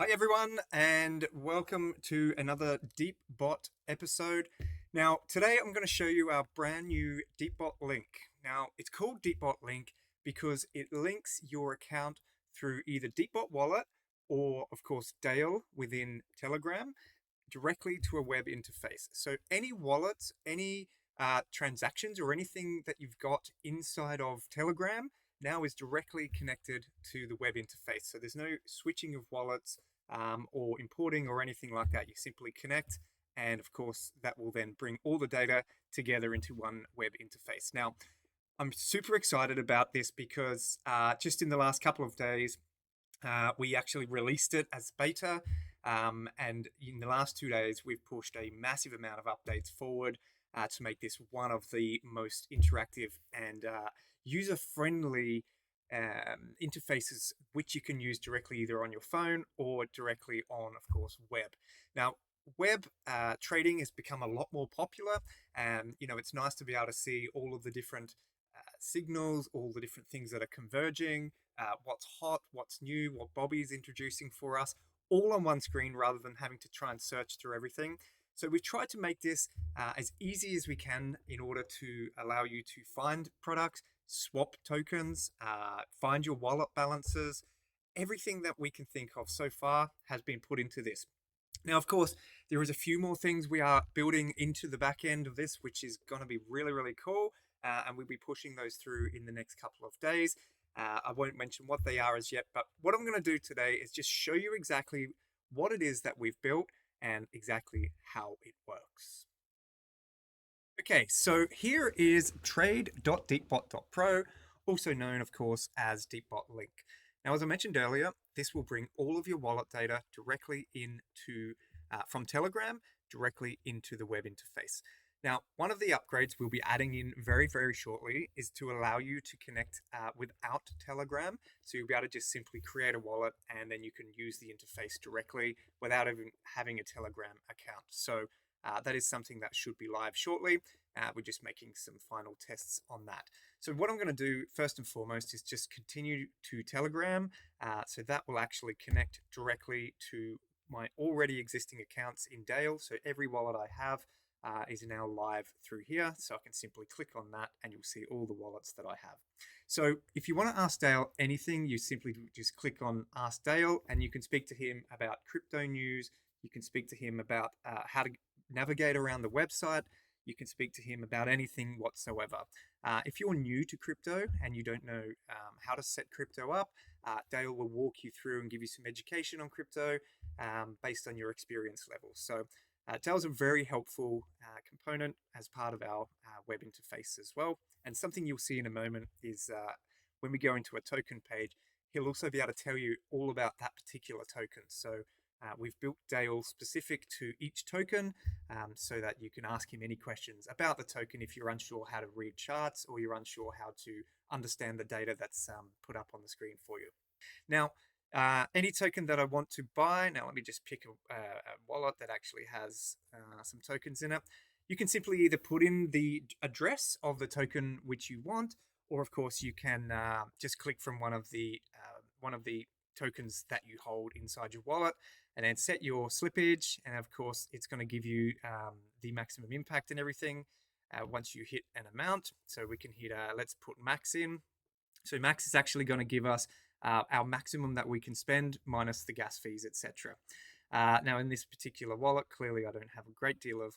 Hi, everyone, and welcome to another DeepBot episode. Now, today I'm going to show you our brand new DeepBot Link. Now, it's called DeepBot Link because it links your account through either DeepBot Wallet or, of course, Dale within Telegram directly to a web interface. So, any wallets, any transactions, or anything that you've got inside of Telegram now is directly connected to the web interface. So, there's no switching of wallets or importing or anything like that. You simply connect, and of course, that will then bring all the data together into one web interface. Now, I'm super excited about this because just in the last couple of days, we actually released it as beta. And in the last 2 days, we've pushed a massive amount of updates forward to make this one of the most interactive and user friendly interfaces which you can use directly either on your phone or directly on, of course, web. Now, web trading has become a lot more popular, and it's nice to be able to see all of the different signals, all the different things that are converging, what's hot, what's new, what Bobby's introducing for us, all on one screen rather than having to try and search through everything. So we've tried to make this as easy as we can in order to allow you to find products, swap tokens, find your wallet balances. Everything that we can think of so far has been put into this. Now, of course, there is a few more things we are building into the back end of this, which is going to be really, really cool. And we'll be pushing those through in the next couple of days. I won't mention what they are as yet, but what I'm going to do today is just show you exactly what it is that we've built and exactly how it works. Okay, so here is trade.deepbot.pro, also known, of course, as DeepBot Link. Now, as I mentioned earlier, this will bring all of your wallet data directly into from Telegram directly into the web interface. Now, one of the upgrades we'll be adding in very, very shortly is to allow you to connect without Telegram. So you'll be able to just simply create a wallet and then you can use the interface directly without even having a Telegram account. So that is something that should be live shortly. We're just making some final tests on that. So what I'm going to do first and foremost is just continue to Telegram. So that will actually connect directly to my already existing accounts in Dale. So every wallet I have is now live through here. So I can simply click on that and you'll see all the wallets that I have. So if you want to ask Dale anything, you simply just click on Ask Dale and you can speak to him about crypto news. You can speak to him about how to navigate around the website. You can speak to him about anything whatsoever. If you're new to crypto and you don't know how to set crypto up, Dale will walk you through and give you some education on crypto based on your experience level. So Dale's a very helpful component as part of our web interface as well. And something you'll see in a moment is when we go into a token page, he'll also be able to tell you all about that particular token. So we've built Dale specific to each token so that you can ask him any questions about the token if you're unsure how to read charts or you're unsure how to understand the data that's put up on the screen for you. Now, any token that I want to buy, now let me just pick a wallet that actually has some tokens in it. You can simply either put in the address of the token which you want, or of course you can just click from one of the tokens that you hold inside your wallet and then set your slippage. And of course, it's going to give you the maximum impact and everything once you hit an amount. So we can hit, let's put max in. So max is actually going to give us our maximum that we can spend minus the gas fees, etc. Now, in this particular wallet, clearly I don't have a great deal of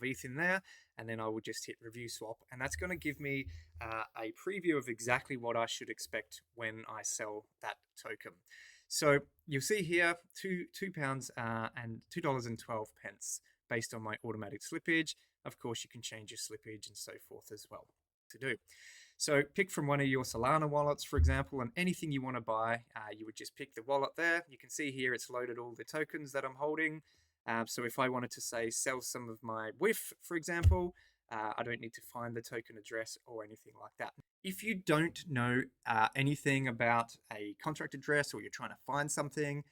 ETH in there, and then I will just hit review swap, and that's going to give me a preview of exactly what I should expect when I sell that token. So you'll see here £2 and $2.12 based on my automatic slippage. Of course, you can change your slippage and so forth as well to do. So pick from one of your Solana wallets, for example, and anything you want to buy, you would just pick the wallet there. You can see here it's loaded all the tokens that I'm holding. So if I wanted to say sell some of my WIF, for example, I don't need to find the token address or anything like that. If you don't know anything about a contract address or you're trying to find something,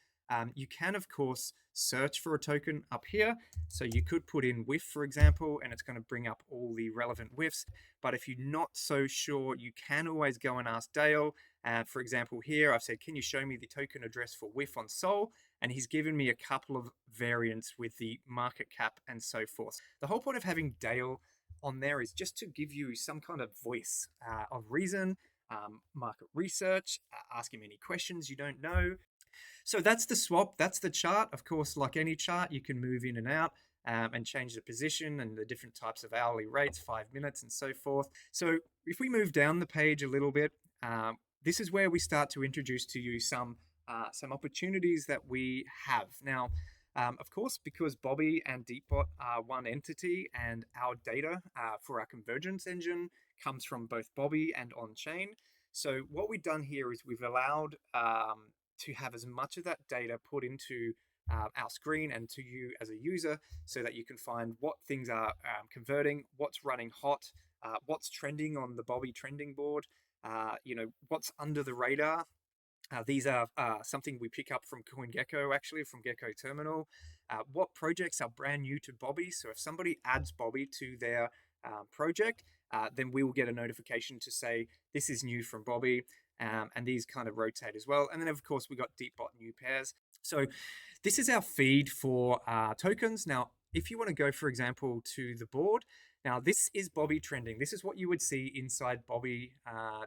You can, of course, search for a token up here. So you could put in WIF, for example, and it's going to bring up all the relevant WIFs. But if you're not so sure, you can always go and ask Dale. For example, here I've said, can you show me the token address for WIF on Sol? And he's given me a couple of variants with the market cap and so forth. The whole point of having Dale on there is just to give you some kind of voice of reason, market research, ask him any questions you don't know. So that's the swap, that's the chart. Of course, like any chart, you can move in and out and change the position and the different types of hourly rates, 5 minutes and so forth. So if we move down the page a little bit, this is where we start to introduce to you some opportunities that we have. Now, of course, because Bobby and DeepBot are one entity and our data for our convergence engine comes from both Bobby and on-chain. So what we've done here is we've allowed to have as much of that data put into our screen and to you as a user so that you can find what things are converting, what's running hot, what's trending on the Bobby trending board, what's under the radar. These are something we pick up from CoinGecko, actually, from Gecko Terminal. What projects are brand new to Bobby? So if somebody adds Bobby to their project, then we will get a notification to say, this is new from Bobby. And these kind of rotate as well. And then, of course, we got DeepBot new pairs. So this is our feed for tokens. Now, if you want to go, for example, to the board, now this is Bobby trending. This is what you would see inside Bobby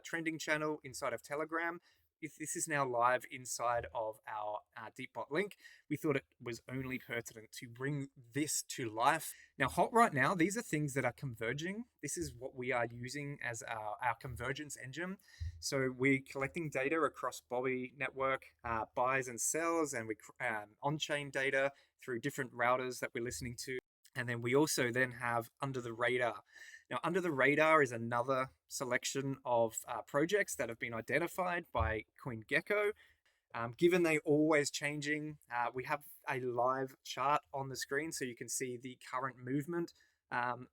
trending channel inside of Telegram. If this is now live inside of our DeepBot link, we thought it was only pertinent to bring this to life. Now, hot right now, these are things that are converging. This is what we are using as our convergence engine. So we're collecting data across Bobby network, buys and sells, and we on-chain data through different routers that we're listening to. And then we also then have under the radar. Now, under the radar is another selection of projects that have been identified by CoinGecko. Given they're always changing, we have a live chart on the screen so you can see the current movement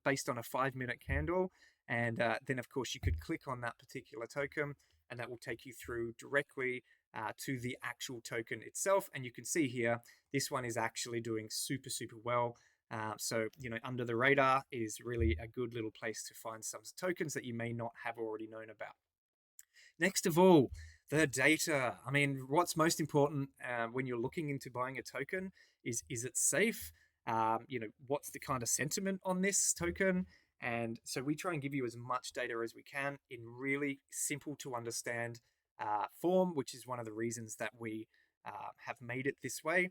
based on a 5-minute candle. And then, of course, you could click on that particular token and that will take you through directly to the actual token itself. And you can see here, this one is actually doing super, super well. So, under the radar is really a good little place to find some tokens that you may not have already known about. Next of all, the data. I mean, what's most important when you're looking into buying a token is it safe? What's the kind of sentiment on this token? And so we try and give you as much data as we can in really simple to understand form, which is one of the reasons that we have made it this way.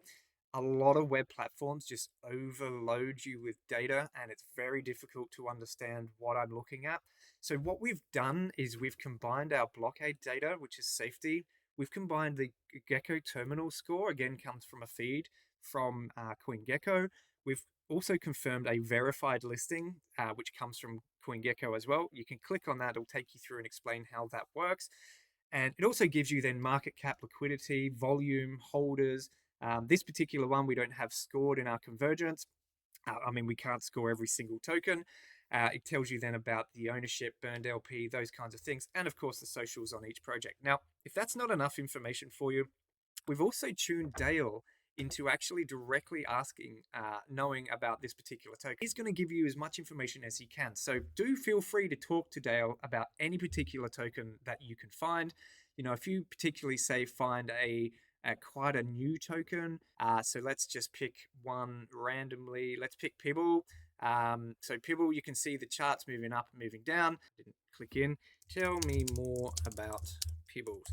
A lot of web platforms just overload you with data and it's very difficult to understand what I'm looking at. So what we've done is we've combined our blockade data, which is safety. We've combined the Gecko terminal score, again, comes from a feed from CoinGecko. We've also confirmed a verified listing, which comes from CoinGecko as well. You can click on that, it'll take you through and explain how that works. And it also gives you then market cap, liquidity, volume, holders. This particular one we don't have scored in our convergence. We can't score every single token. It tells you then about the ownership, burned LP, those kinds of things, and of course the socials on each project. Now, if that's not enough information for you, we've also tuned Dale into actually directly asking, knowing about this particular token. He's going to give you as much information as he can. So do feel free to talk to Dale about any particular token that you can find. If you particularly say find quite a new token, so let's just pick one randomly. Let's pick Pibble. So Pibble, you can see the charts moving up and moving down. Didn't click in. Tell me more about Pibbles.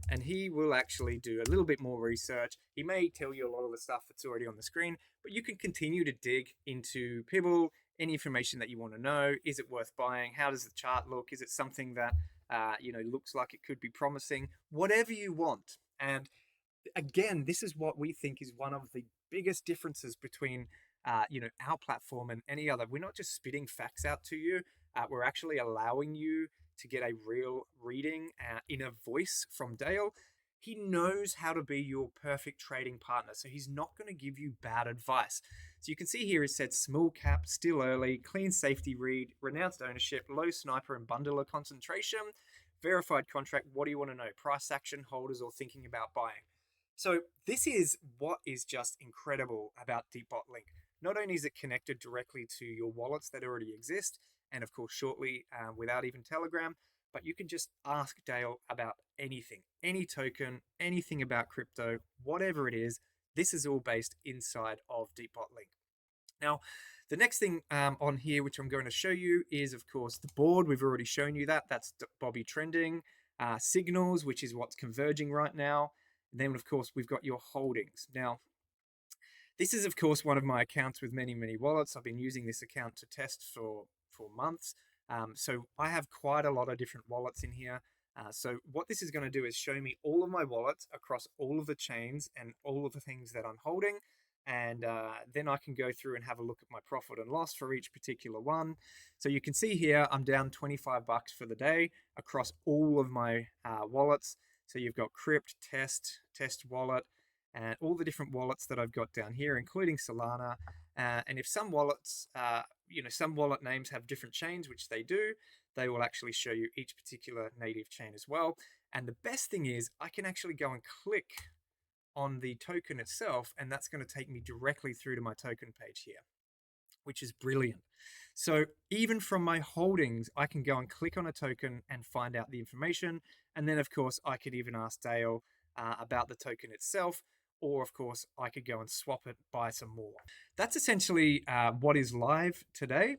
And he will actually do a little bit more research. He may tell you a lot of the stuff that's already on the screen, but you can continue to dig into Pibble, any information that you want to know. Is it worth buying? How does the chart look? Is it something that looks like it could be promising? Whatever you want. And again, this is what we think is one of the biggest differences between our platform and any other. We're not just spitting facts out to you. We're actually allowing you to get a real reading in a voice from Dale. He knows how to be your perfect trading partner, so he's not going to give you bad advice. So you can see here it said small cap, still early, clean safety read, renounced ownership, low sniper and bundler concentration, verified contract. What do you want to know? Price action, holders, or thinking about buying? So this is what is just incredible about DeepBot Link. Not only is it connected directly to your wallets that already exist, and of course shortly without even Telegram, but you can just ask Dale about anything, any token, anything about crypto, whatever it is. This is all based inside of DeepBot Link. Now, the next thing on here, which I'm going to show you, is of course the board. We've already shown you that. That's Bobby trending. Signals, which is what's converging right now. And then, of course, we've got your holdings. Now, this is, of course, one of my accounts with many, many wallets. I've been using this account to test for months. So I have quite a lot of different wallets in here. So what this is going to do is show me all of my wallets across all of the chains and all of the things that I'm holding. And then I can go through and have a look at my profit and loss for each particular one. So you can see here, I'm down 25 bucks for the day across all of my wallets. So you've got Crypt, Test Wallet, and all the different wallets that I've got down here, including Solana. And if some wallets, some wallet names have different chains, which they do, they will actually show you each particular native chain as well. And the best thing is I can actually go and click on the token itself, and that's going to take me directly through to my token page here, which is brilliant. So even from my holdings, I can go and click on a token and find out the information. And then, of course, I could even ask Dale about the token itself, or of course, I could go and swap it, buy some more. That's essentially what is live today.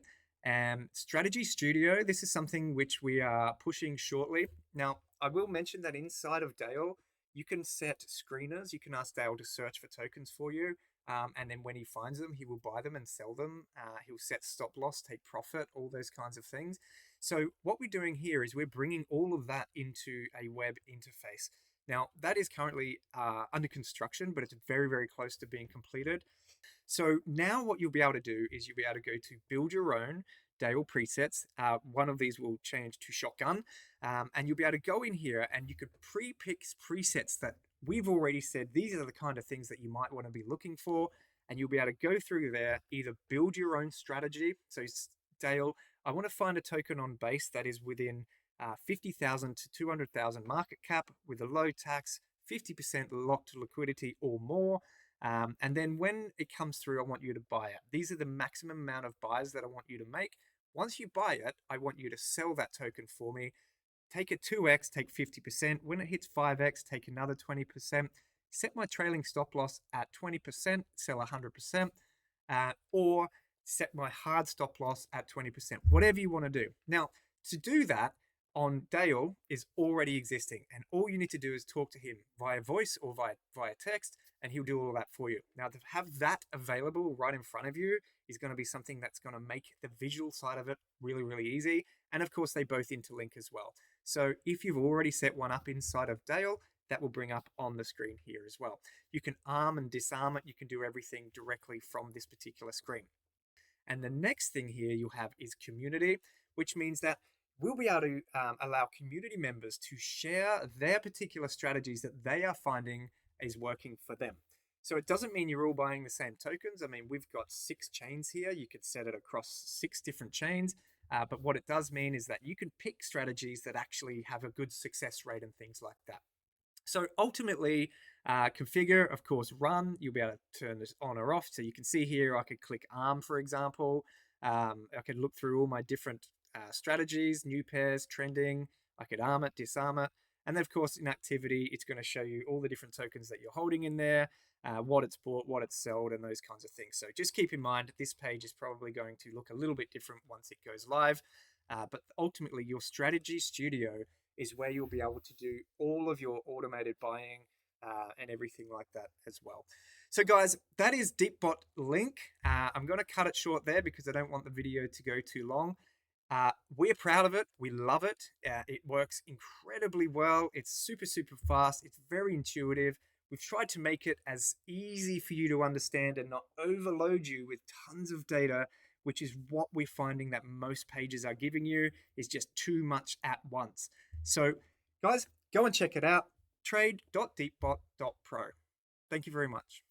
Strategy Studio, this is something which we are pushing shortly. Now, I will mention that inside of Dale, you can set screeners. You can ask Dale to search for tokens for you. And then when he finds them, he will buy them and sell them. He'll set stop loss, take profit, all those kinds of things. So what we're doing here is we're bringing all of that into a web interface. Now, that is currently under construction, but it's very, very close to being completed. So now what you'll be able to do is you'll be able to go to build your own Dale presets. One of these will change to shotgun, and you'll be able to go in here and you could pre-pick presets that we've already said these are the kind of things that you might want to be looking for, and you'll be able to go through there, either build your own strategy. So Dale, I want to find a token on base that is within 50,000 to 200,000 market cap with a low tax, 50% locked liquidity or more. And then when it comes through, I want you to buy it. These are the maximum amount of buys that I want you to make. Once you buy it, I want you to sell that token for me. Take a 2x, take 50%. When it hits 5x, take another 20%. Set my trailing stop loss at 20%, sell 100%, or set my hard stop loss at 20%, whatever you want to do. Now, to do that on Dale is already existing, and all you need to do is talk to him via voice or via text, and he'll do all of that for you. Now, to have that available right in front of you is going to be something that's going to make the visual side of it really, really easy. And of course, they both interlink as well. So if you've already set one up inside of Dale, that will bring up on the screen here as well. You can arm and disarm it. You can do everything directly from this particular screen. And the next thing here you'll have is community, which means that we'll be able to allow community members to share their particular strategies that they are finding is working for them. So it doesn't mean you're all buying the same tokens. I mean, we've got 6 chains here. You could set it across 6 different chains. But what it does mean is that you can pick strategies that actually have a good success rate and things like that. So ultimately, configure, of course, run. You'll be able to turn this on or off. So you can see here, I could click ARM, for example. I could look through all my different strategies, new pairs, trending. I could arm it, disarm it. And then, of course, in activity, it's going to show you all the different tokens that you're holding in there, what it's bought, what it's sold, and those kinds of things. So just keep in mind, this page is probably going to look a little bit different once it goes live. But ultimately, your strategy studio is where you'll be able to do all of your automated buying and everything like that as well. So guys, that is DeepBot Link. I'm going to cut it short there because I don't want the video to go too long. We're proud of it. We love it. It works incredibly well. It's super, super fast. It's very intuitive. We've tried to make it as easy for you to understand and not overload you with tons of data, which is what we're finding that most pages are giving you is just too much at once. So guys, go and check it out. Trade.deepbot.pro. Thank you very much.